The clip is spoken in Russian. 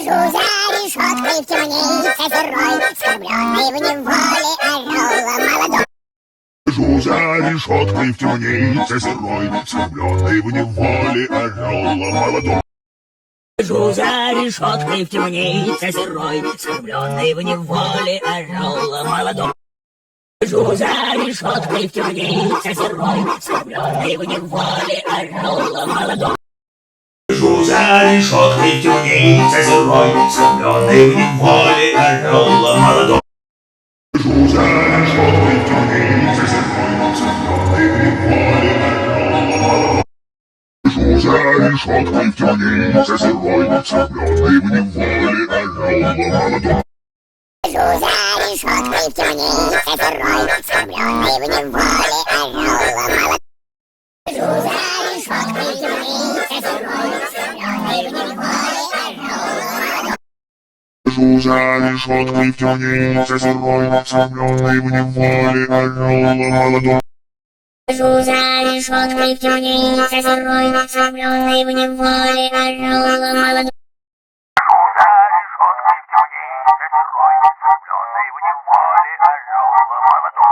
Сижу за решёткой в темнице сырой, скормленный в неволе орёла молодой. Сижу за решёткой в темнице сырой, скормленный в неволе орёла молодой. Сижу за решёткой в темнице сырой, скормленный в неволе орёла молодой. Сижу за решёткой в темнице сырой, скормленный в неволе орёла молодой. Сижу за решёткой в темнице сырой, скормленный в неволе орёла молодой. Сижу за решёткой в темнице сырой, скормленный в неволе орёла молодой. Сижу за решёткой в темнице сырой, скормленный в неволе орёла молодой. Сижу за решёткой в темнице сырой, скормленный в неволе орёла молодой. Сижу за решёткой в темнице сырой, скормленный в неволе орёла молодой. Сижу за решёткой в темнице сырой, скормленный в неволе орёла молодой. Сижу за решёткой в темнице сырой, скормленный в неволе орёла молодой. Сижу за решёткой в темнице сырой, скормленный в неволе орёла молодой.